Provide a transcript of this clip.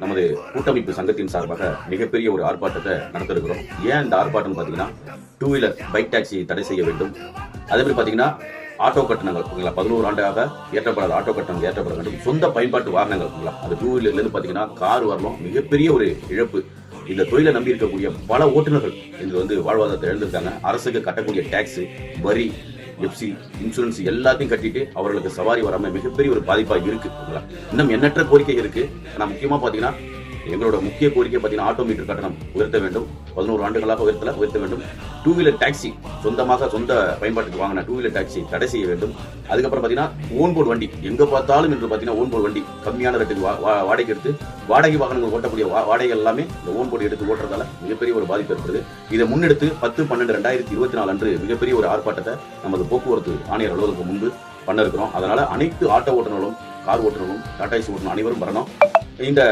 நமது கூட்டமைப்பு சங்கத்தின் சார்பாக மிகப்பெரிய ஒரு ஆர்ப்பாட்டத்தை நடத்த இருக்கிறோம். ஏன் இந்த ஆர்ப்பாட்டம் பார்த்தீங்கன்னா, டூ வீலர் பைக் டாக்ஸி தடை செய்ய வேண்டும். அதே மாதிரி பார்த்தீங்கன்னா, ஆட்டோ கட்டணங்கள் 11 ஆண்டாக ஏற்றப்படாத ஆட்டோ கட்டணங்கள் ஏற்றப்பட வேண்டும். சொந்த பயன்பாட்டு வாகனங்கள் அது டூ வீலர்லேருந்து பார்த்தீங்கன்னா கார் வரலாம், மிகப்பெரிய ஒரு இழப்பு. இந்த தொழிலை நம்பி இருக்கக்கூடிய பல ஓட்டுநர்கள் இன்று வாழ்வாதாரத்தை எழுந்திருக்காங்க. அரசுக்கு கட்டக்கூடிய டாக்ஸ், வரி, எஃப்சி, இன்சூரன்ஸ் எல்லாத்தையும் கட்டிட்டு அவர்களுக்கு சவாரி வராம மிகப்பெரிய ஒரு பாதிப்பா இருக்கு. இன்னும் எண்ணற்ற கோரிக்கை இருக்கு. ஆனா முக்கியமா பாத்தீங்கன்னா, எங்களோட முக்கிய கோரிக்கை பாத்தீங்கன்னா, ஆட்டோமீட்டர் கட்டணம் உயர்த்த வேண்டும். 11 ஆண்டுகளாக உயர்த்த வேண்டும். டூ வீலர் டாக்ஸி சொந்த பயன்பாட்டுக்கு வாங்கின டூ வீலர் டாக்ஸி தடை செய்ய வேண்டும். அதுக்கப்புறம் பாத்தீங்கன்னா, ஓன்போர்டு வண்டி எங்க பார்த்தாலும் இன்று பாத்தீங்கன்னா ஓன்போர்டு வண்டி கம்மியான ரேட்டுக்கு வாடகை எடுத்து வாடகை வாகனங்கள் ஓட்டக்கூடிய வாடகை எல்லாமே இந்த ஓன்போர்டு எடுத்து ஓட்டுறதால மிகப்பெரிய ஒரு பாதிப்பு ஏற்படுது. இதை முன்னெடுத்து 10/12/2024 அன்று மிகப்பெரிய ஒரு ஆர்ப்பாட்டத்தை நமது போக்குவரத்து ஆணையர் அலுவலகத்துக்கு முன்பு பண்ண இருக்கிறோம். அதனால அனைத்து ஆட்டோ ஓட்டுநர்களும், கார் ஓட்டுநர்களும், டாடா ஏசி ஓட்டுநர் அனைவரும் வரணும். இந்த